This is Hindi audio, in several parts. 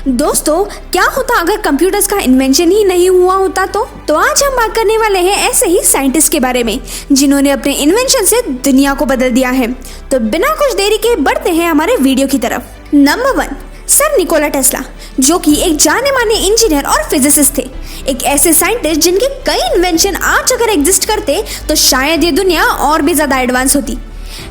दोस्तों, क्या होता अगर कंप्यूटर्स का इन्वेंशन ही नहीं हुआ होता तो आज हम बात करने वाले हैं ऐसे ही साइंटिस्ट के बारे में जिन्होंने अपने इन्वेंशन से दुनिया को बदल दिया है। तो बिना कुछ देरी के बढ़ते हैं हमारे वीडियो की तरफ। नंबर 1, सर निकोला टेस्ला, जो कि एक जाने माने इंजीनियर और फिजिसिस्ट थे। एक ऐसे साइंटिस्ट जिनके कई इन्वेंशन आज अगर एग्जिस्ट करते तो शायद ये दुनिया और भी ज्यादा एडवांस होती।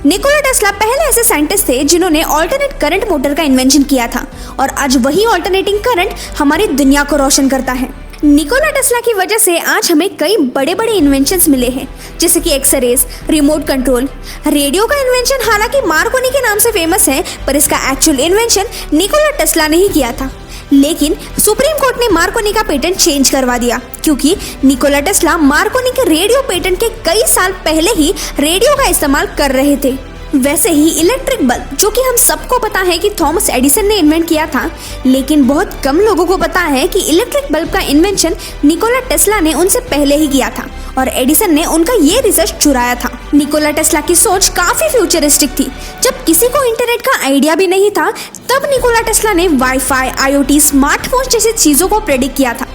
निकोला टेस्ला पहले ऐसे साइंटिस्ट थे जिन्होंने ऑल्टरनेट करंट मोटर का इन्वेंशन किया था और आज वही ऑल्टरनेटिंग करंट हमारी दुनिया को रोशन करता है। निकोला टेस्ला की वजह से आज हमें कई बड़े बड़े इन्वेंशंस मिले हैं, जैसे कि एक्सरेज, रिमोट कंट्रोल। रेडियो का इन्वेंशन हालांकि मार्कोनी के नाम से फेमस है, पर इसका एक्चुअल इन्वेंशन निकोला टेस्ला ने ही किया था। लेकिन सुप्रीम कोर्ट ने मार्कोनी का पेटेंट चेंज करवा दिया क्योंकि निकोला टेस्ला मार्कोनी के रेडियो पेटेंट के कई साल पहले ही रेडियो का इस्तेमाल कर रहे थे। वैसे ही इलेक्ट्रिक बल्ब, जो कि हम सबको पता है कि थॉमस एडिसन ने इन्वेंट किया था, लेकिन बहुत कम लोगों को पता है कि इलेक्ट्रिक बल्ब का इन्वेंशन निकोला टेस्ला ने उनसे पहले ही किया था और एडिसन ने उनका ये रिसर्च चुराया था। निकोला टेस्ला की सोच काफी फ्यूचरिस्टिक थी। जब किसी को इंटरनेट का आइडिया भी नहीं था, तब निकोला टेस्ला ने वाईफाई, आईओटी, स्मार्टफोन जैसी चीजों को प्रेडिक्ट किया था।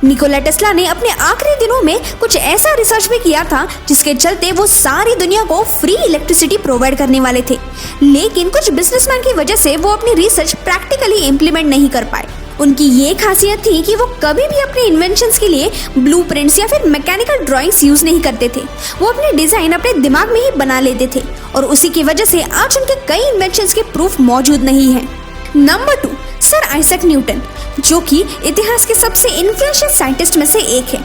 निकोला टेस्ला ने अपने आखिरी दिनों में कुछ ऐसा रिसर्च भी किया था जिसके चलते वो सारी दुनिया को फ्री इलेक्ट्रिसिटी प्रोवाइड करने वाले थे। लेकिन कुछ बिजनेसमैन की वजह से वो अपनी रिसर्च प्रैक्टिकली इम्प्लीमेंट नहीं कर पाए। उनकी ये खासियत थी कि वो कभी भी अपने इन्वेंशंस के लिए ब्लूप्रिंट्स या फिर मैकेनिकल ड्राइंग्स यूज नहीं करते थे। वो अपने डिजाइन अपने दिमाग में ही बना लेते थे और उसी की वजह से आज उनके कई इन्वेंशंस के प्रूफ मौजूद नहीं है। नंबर 2, सर आइजैक न्यूटन, जो कि इतिहास के सबसे इन्फ्लुएंशियल साइंटिस्ट में से एक है।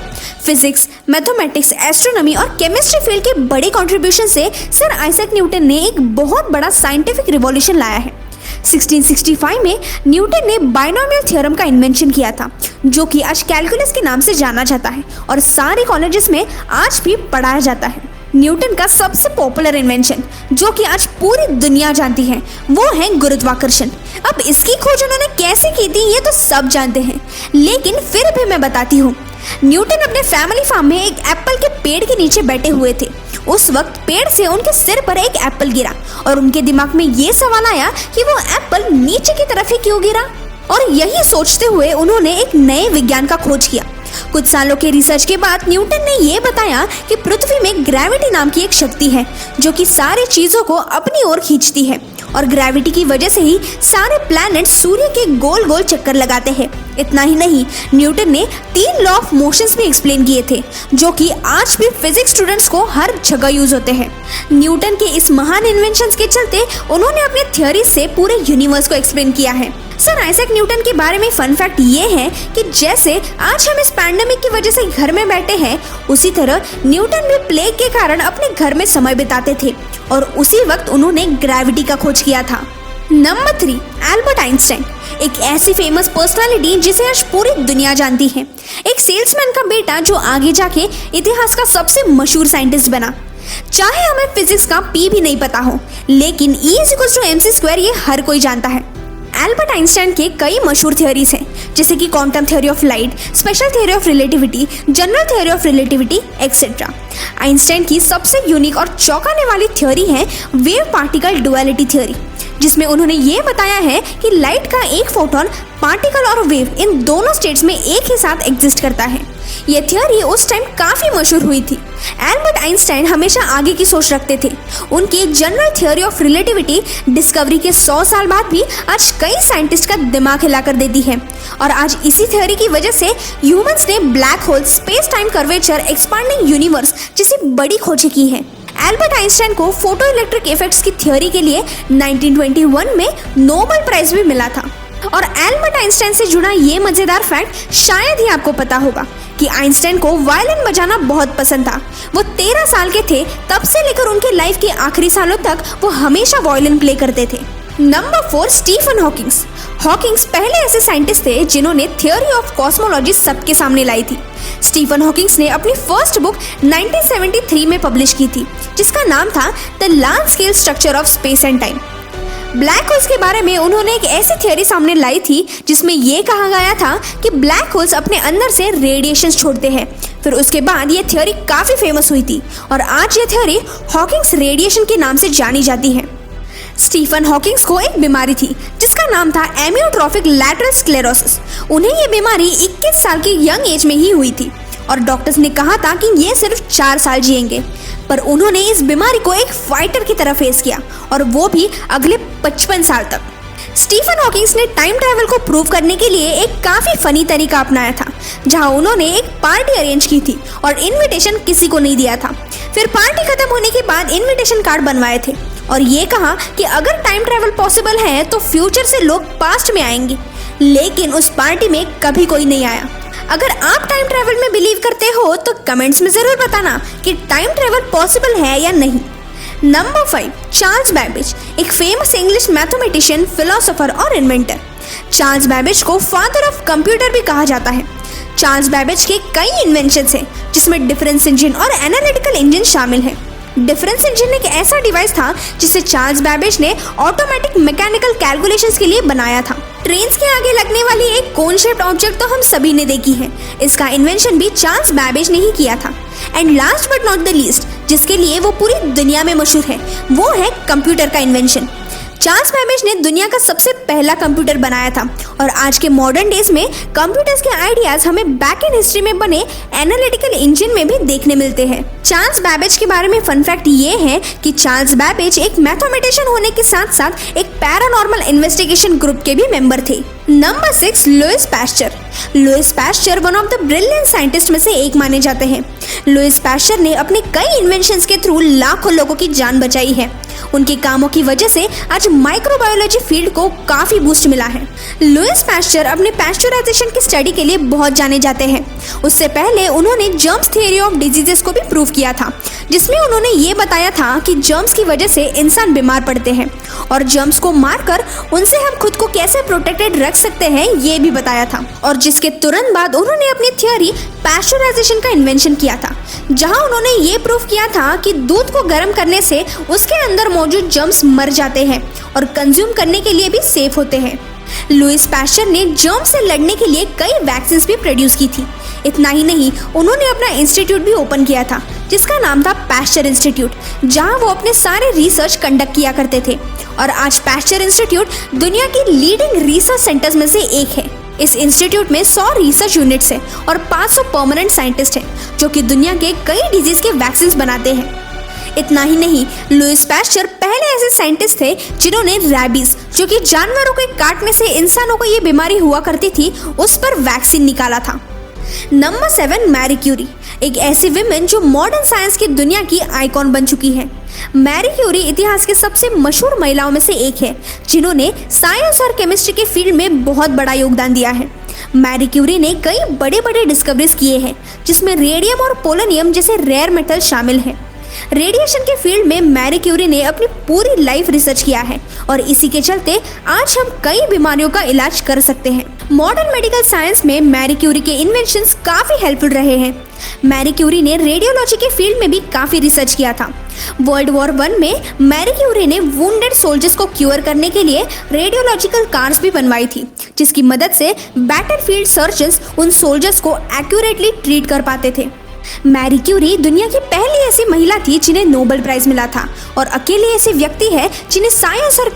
फिजिक्स, मैथमेटिक्स, एस्ट्रोनॉमी और केमिस्ट्री फील्ड के बड़े कंट्रीब्यूशन से सर आइजैक न्यूटन ने एक बहुत बड़ा साइंटिफिक रिवॉल्यूशन लाया है। 1665 में न्यूटन ने बाइनोमियल थ्योरम का इन्वेंशन किया था, जो कि आज कैलकुलस के नाम से जाना जाता है और सारे कॉलेजेस में आज भी पढ़ाया जाता है। न्यूटन का सबसे पॉपुलर इन्वेंशन, जो कि आज पूरी दुनिया जानती है, वो है गुरुत्वाकर्षण। अब इसकी खोज उन्होंने कैसे की थी ये तो सब जानते हैं, लेकिन फिर भी मैं बताती हूँ। न्यूटन अपने फैमिली फार्म में एक एप्पल के पेड़ के नीचे बैठे हुए थे। उस वक्त पेड़ से उनके सिर पर एक एप्पल गिरा और उनके दिमाग में ये सवाल आया कि वो एप्पल नीचे की तरफ ही क्यों गिरा, और यही सोचते हुए उन्होंने एक नए विज्ञान का खोज किया। कुछ सालों के रिसर्च के बाद न्यूटन ने यह बताया कि पृथ्वी में ग्रेविटी नाम की एक शक्ति है जो कि सारी चीजों को अपनी ओर खींचती है और ग्रेविटी की वजह से ही सारे प्लैनेट सूर्य के गोल गोल चक्कर लगाते हैं। इतना ही नहीं, न्यूटन ने 3 लॉ ऑफ मोशंस भी एक्सप्लेन किए थे, जो कि आज भी फिजिक्स स्टूडेंट्स को हर जगह यूज होते हैं। न्यूटन के इस महान इन्वेंशंस के चलते उन्होंने अपने थ्योरी से पूरे यूनिवर्स को एक्सप्लेन किया है। सर आइजैक न्यूटन के बारे में फन फैक्ट ये है कि जैसे आज हम इस पैंडेमिक की वजह से घर में बैठे हैं, उसी तरह न्यूटन भी प्लेग के कारण अपने घर में समय बिताते थे और उसी वक्त उन्होंने ग्रेविटी का खोज किया था। नंबर 3, एल्बर्ट आइंस्टाइन, एक ऐसी फेमस पर्सनालिटी जिसे आज पूरी दुनिया जानती है। एक सेल्समैन का बेटा जो आगे जाके इतिहास का सबसे मशहूर साइंटिस्ट बना। चाहे हमें फिजिक्स का पी भी नहीं पता हो, लेकिन E=mc² ये हर कोई जानता है। एल्बर्ट आइंस्टाइन के कई मशहूर थ्योरीज हैं, जैसे कि quantum theory of light, special theory of relativity, general theory of relativity etcetera. Einstein की सबसे यूनिक और चौंकाने वाली थ्योरी है वेव पार्टिकल डुअलिटी थ्योरी, जिसमें उन्होंने ये बताया है कि लाइट का एक फोटोन, पार्टिकल और वेव इन दोनों स्टेट्स में एक ही साथ एग्जिस्ट करता है। ये थ्योरी उस टाइम काफी मशहूर हुई थी। एल्बर्ट आइंस्टाइन हमेशा आगे की सोच रखते थे। उनकी general theory of relativity discovery के 100 साल बाद भी आज कई साइंटिस्ट का दिमाग हिला कर देती है और आज इसी थ्योरी की वजह से ह्यूमंस ने black hole, space time curvature, expanding universe जैसी बड़ी खोजें की है। एल्बर्ट आइंस्टाइन को फोटो इलेक्ट्रिक इफेक्ट्स की थ्योरी के लिए 1921 में नोबेल प्राइज भी मिला था। और एल्बर्ट आइंस्टाइन से जुड़ा ये मजेदार फैक्ट शायद ही आपको पता होगा कि आइंस्टाइन को वायलिन बजाना बहुत पसंद था। वो 13 साल के थे तब से लेकर उनके लाइफ के आखिरी सालों तक वो हमेशा वायलिन प्ले करते थे। Number 4, Stephen Hawkins. हॉकिंग्स पहले ऐसे साइंटिस्ट थे जिन्होंने थ्योरी ऑफ कॉस्मोलॉजी सबके सामने लाई थी। स्टीफन हॉकिंग्स ने अपनी फर्स्ट बुक 1973 में पब्लिश की थी, जिसका नाम था the large scale structure of space and time. Black holes के बारे में उन्होंने एक ऐसी थ्योरी सामने लाई थी जिसमें यह कहा गया था कि ब्लैक होल्स अपने अंदर से रेडिएशन छोड़ते हैं। फिर उसके बाद ये थ्योरी काफी फेमस हुई थी और आज ये थ्योरी हॉकिंग्स रेडिएशन के नाम से जानी जाती है। स्टीफन हॉकिंग्स को एक बीमारी थी जिसका नाम था एमियोट्रोफिक लैटरल स्क्लेरोसिस। उन्हें ये बीमारी 21 साल की यंग एज में ही हुई थी और डॉक्टर्स ने कहा था कि ये सिर्फ 4 साल जिएंगे, पर उन्होंने इस बीमारी को एक फाइटर की तरह फेस किया और वो भी अगले 55 साल तक। स्टीफन हॉकिंग्स ने टाइम ट्रैवल को प्रूव करने के लिए एक काफी फनी तरीका अपनाया था, जहां उन्होंने एक पार्टी अरेंज की थी और इनविटेशन किसी को नहीं दिया था। फिर पार्टी खत्म होने के बाद इनविटेशन कार्ड बनवाए थे और ये कहा कि अगर टाइम ट्रैवल पॉसिबल है तो फ्यूचर से लोग पास्ट में आएंगे, लेकिन उस पार्टी में कभी कोई नहीं आया। अगर आप टाइम ट्रैवल में बिलीव करते हो तो कमेंट्स में जरूर बताना कि टाइम ट्रैवल पॉसिबल है या नहीं। नंबर 5, चार्ल्स बैबेज, एक फेमस इंग्लिश मैथमेटिशियन, फिलोसोफर और इन्वेंटर। चार्ल्स बैबेज को फादर ऑफ कंप्यूटर भी कहा जाता है। चार्ल्स बैबेज के कई इन्वेंशंस हैं जिसमें डिफरेंस इंजन और एनालिटिकल इंजन शामिल है। डिफरेंस इंजन एक ऐसा डिवाइस था जिसे चार्ल्स बैबेज ने ऑटोमेटिक मैकेनिकल कैलकुलेशंस के लिए बनाया था। ट्रेन्स के आगे लगने वाली एक कोन शेप्ड ऑब्जेक्ट तो हम सभी ने देखी है, इसका इन्वेंशन भी चार्ल्स बैबेज ने ही किया था। And last but not the least, जिसके लिए वो पूरी दुनिया में मशहूर है, वो है कंप्यूटर का इन्वेंशन। चार्ल्स बैबेज ने दुनिया का सबसे पहला कंप्यूटर बनाया था और आज के मॉडर्न डेज में कंप्यूटर्स के आइडियाज हमें बैक इन हिस्ट्री में बने एनालिटिकल इंजन में भी देखने मिलते हैं। चार्ल्स बैबेज के बारे में फन फैक्ट ये है कि चार्ल्स बैबेज एक मैथमेटिशियन होने के साथ साथ एक पैरानॉर्मल इन्वेस्टिगेशन ग्रुप के भी मेंबर थे। Number 6, Louis Pasteur. Louis Pasteur one of the brilliant scientist में से एक माने जाते हैं। लुइस पास्चर ने अपने कई इन्वेंशंस के थ्रू लाखों लोगों की जान बचाई है। उनके कामों की वजह से आज माइक्रोबायोलॉजी फील्ड को काफी बूस्ट मिला है। लुइस पास्चर अपने पास्चराइजेशन की स्टडी के लिए बहुत जाने जाते हैं। उससे पहले उन्होंने जर्म्स थ्योरी ऑफ डिजीजेस को भी प्रूव किया था, जिसमें उन्होंने ये बताया था कि जर्म्स की वजह से इंसान बीमार पड़ते हैं और जर्म्स को मारकर उनसे हम खुद को कैसे प्रोटेक्टेड रख सकते हैं ये भी बताया था। और जिसके तुरंत बाद उन्होंने अपनी थ्योरी पास्चराइजेशन का इन्वेंशन किया था, जहां उन्होंने ये प्रूव किया था कि दूध को गर्म करने से उसके अंदर मौजूद जर्म्स मर जाते हैं और कंज्यूम करने के लिए भी सेफ होते हैं। लुइस पास्चर ने जर्म से लड़ने के लिए कई वैक्सीन भी प्रोड्यूस की थी। इतना ही नहीं, उन्होंने अपना इंस्टीट्यूट भी ओपन किया था जिसका नाम था पास्चर इंस्टीट्यूट, जहां वो अपने सारे रिसर्च कंडक्ट किया करते थे। और आज पास्चर इंस्टीट्यूट दुनिया की लीडिंग रिसर्च सेंटर्स में से एक है। इस इंस्टीट्यूट में 100 रिसर्च यूनिट्स हैं और 500 परमानेंट साइंटिस्ट हैं जो कि दुनिया के कई डिजीज के वैक्सीन बनाते हैं। इतना ही नहीं, लुइस पास्चर पहले ऐसे साइंटिस्ट थे जिन्होंने रैबीज, जो कि जानवरों के काटने से इंसानों को ये बीमारी हुआ करती थी, उस पर वैक्सीन निकाला था। नंबर 7, मैरी क्यूरी, एक ऐसी विमेन जो मॉडर्न साइंस की दुनिया की आइकॉन बन चुकी है। मैरी क्यूरी इतिहास के सबसे मशहूर महिलाओं में से एक है जिन्होंने साइंस और केमिस्ट्री के फील्ड में बहुत बड़ा योगदान दिया है। मैरी क्यूरी ने कई बड़े बड़े डिस्कवरीज किए हैं जिसमें रेडियम और पोलोनियम जैसे रेयर मेटल शामिल हैं। रेडिएशन के फील्ड में मैरी क्यूरी ने अपनी पूरी लाइफ रिसर्च किया है और इसी के चलते आज हम कई बीमारियों का इलाज कर सकते हैं। मॉडर्न मेडिकल साइंस में मैरी क्यूरी के इन्वेंशंस काफी हेल्पफुल रहे हैं। मैरी क्यूरी ने रेडियोलॉजी के फील्ड में भी काफी रिसर्च किया था। वर्ल्ड वॉर 1 में मैरी क्यूरी ने वुंडेड सोल्जर्स को क्योर करने के लिए रेडियोलॉजिकल कार्स भी बनवाई थी, जिसकी मदद से बैटलफील्ड सर्जन्स उन सोल्जर्स को एक्यूरेटली ट्रीट कर पाते थे। मैरी क्यूरी दुनिया की पहली ऐसी महिला थी जिन्हें नोबेल प्राइज मिला था और अकेले ऐसे व्यक्ति है जिन्हें साइंस और